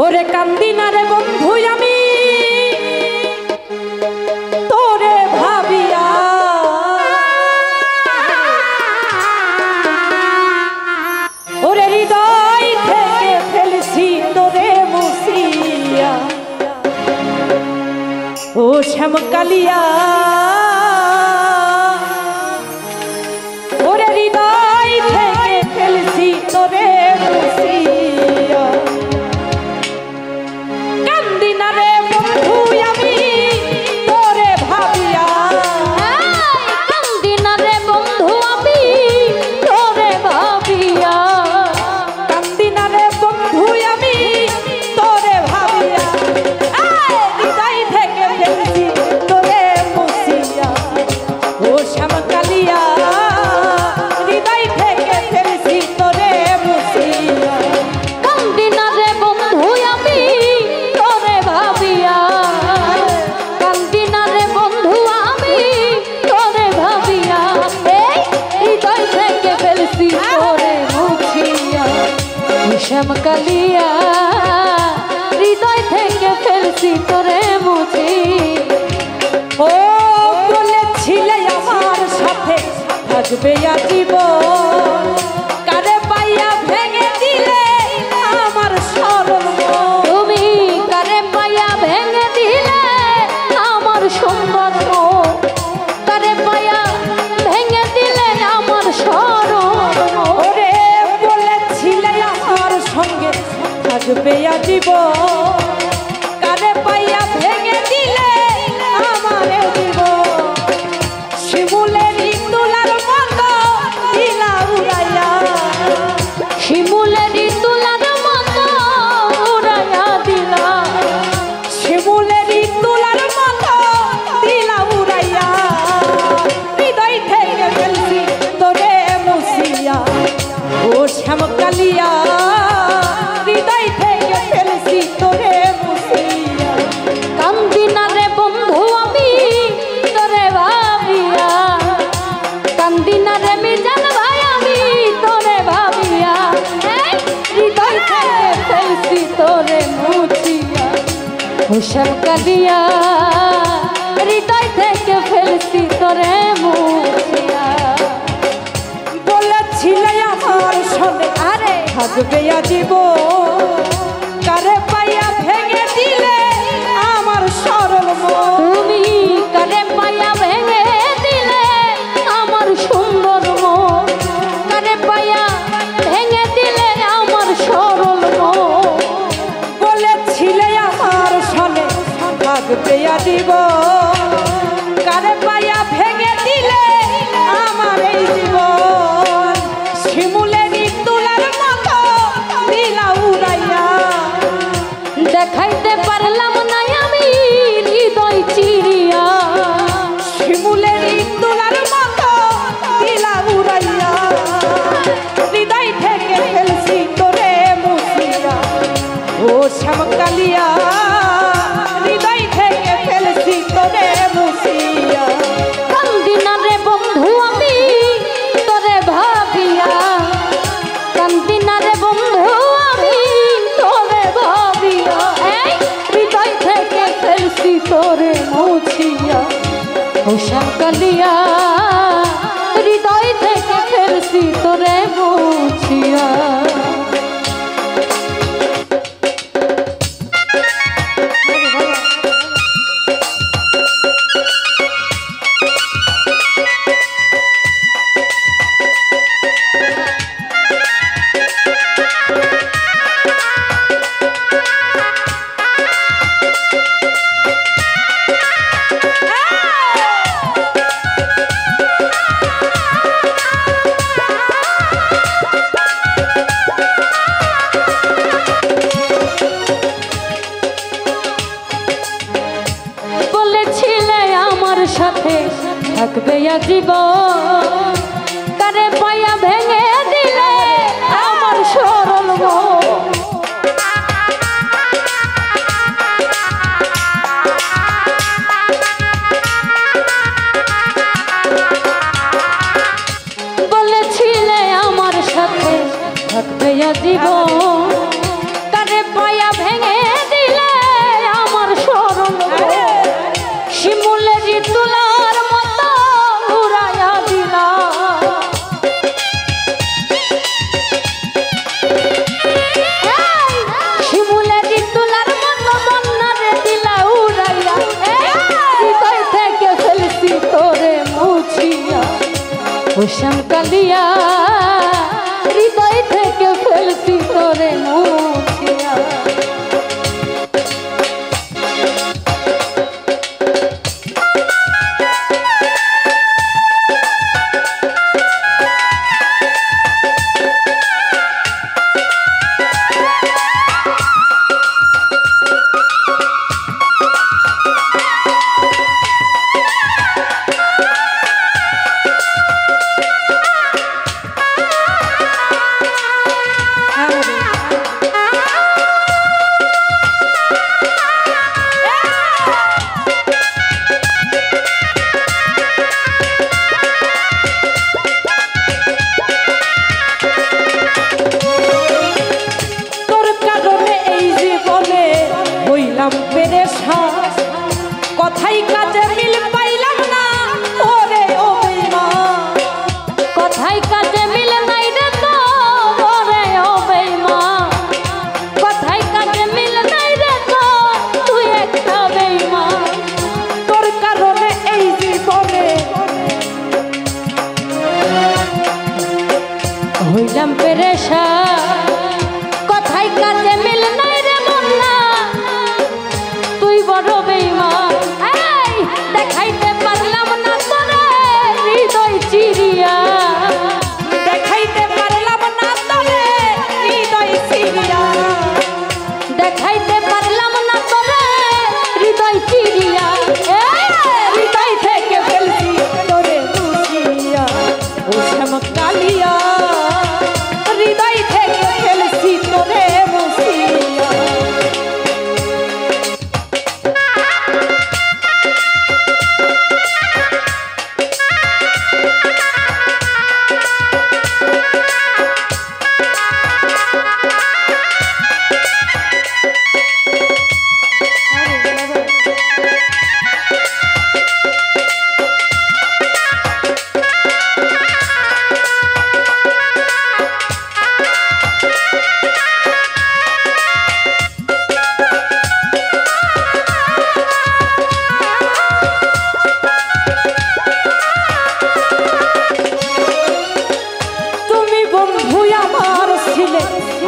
ওরে কান্দি না রে বন্ধু আমি তোরে ভাবিয়া, ওরে হৃদয় থেকে ফেলছি তোরে মুছিয়া, ও শ্যামকালিয়া ওরে হৃদয় থেকে ফেলছি তোরে মুছিয়া। শ্যামকালিয়া হৃদয় থেকে ফেলছি তোরে মুছি। ও বলেছিলে আমার সাথে থাকবে আজীবন, কারে পাইয়া ভেঙে দিলে আমার সরল মন। তুমি কারে পাইয়া ভেঙে দিলে আমার সুন্দর মন, কারে পাইয়া ভেঙে দিলে আমার সরল মন। ওরে বলেছিলে আমার সঙ্গে থাকবে আজীবন, কারে পাইয়া ভেঙে দিলে আমার জীবন। শিমুলের তুলার মতো দিলা উড়াইয়া, শিমুলের তুলার মতো উড়াইয়া দিলা, শিমুলের তুলার মতো দিলা উড়াইয়া। হৃদয় থেকে ফেলছি তোরে মুছিয়া, ও শ্যামকালিয়া হৃদয় থেকে ফেলছি তোরে মুছিয়া। কান্দি না রে বন্ধু আমি তোরে ভাবিয়া, কান্দি না রে মিজান ভাই আমি তোরে ভাবিয়া। হৃদয় থেকে ফেলছি তোরে মুছিয়া, ও শ্যামকালিয়া হৃদয় থেকে ফেলছি তোরে মুছিয়া। বলেছিলে আমার সঙ্গে আরে থাকবে আজীবন, কারে পাইয়া ভেঙে দিলে আমার সরল মন। তুমি কারে পাইয়া ভেঙে দিলে আমার সুন্দর মন, কারে পাইয়া ভেঙে দিলে আমার সরল মন। বলেছিলে আমার সঙ্গে থাকবে আজীবন, কারে পাইয়া ভেঙে দিলে আমার এই জীবন। শিমুলের তুলার মতো দিলা উড়াইয়া, দেখাইতে পারলাম না আমি হৃদয় চিরিয়া। শিমুলের তুলার মতো দিলা উড়াইয়া, হৃদয় থেকে ফেলছি তোরে মুছিয়া, ও শ্যামকালিয়া হৃদয় থেকে ফেলছি তোরে মুছিয়া। কান্দি না রে বন্ধু আমি তোরে ভাবিয়া, কান্দি না রে বন্ধু আমি তোরে ভাবিয়া। হৃদয় থেকে ফেলছি তোরে মুছিয়া, ও শ্যামকালিয়া হৃদয় থেকে ফেলছি তোরে মুছিয়া। সাথে থাকবে আজীবন, কারে পাইয়া ভেঙে বলেছিলে আমার সাথে থাকবে জীবন, তারে পায়া ভেঙে দিলে আমার স্মরণ। শিমুলের তুলার মতো উড়াইয়া দিলা, শিমুলের তুলার মতো বন্যারে দিলা উড়াইয়া। হৃদয় থেকে ফেলছি তোরে মুছিয়া, শ্যাম কালিয়া হৃদয় থেকে ফেলছি তোরে মুছিয়া। কথাই কাজে মিল পাইলাম না ওরে ও বেঈমান, কথাই কাজে মিল নাই রে তো ওরে ও বেঈমান, কথাই কাজে মিল নাই রে তো তুই একটা বেঈমান। তোর কারণে এই জীবনে হইলাম পেরেশান, কথাই কাজে মিল নাই রে বন্যা তুই বড় বেঈমান। দেখাইতে পারলাম না তোরে হৃদয় চিরিয়া, দেখাইতে পারলাম না তোরে হৃদয় চিরিয়া, দেখাইতে পারলাম না তোরে হৃদয় চিরিয়া। হৃদয় থেকে ফেলছি তোরে মুছিয়া, ও শ্যাম কালিয়া হৃদয় থেকে ফেলছি তোরে মুছিয়া।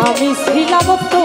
আমি ছিলাম তো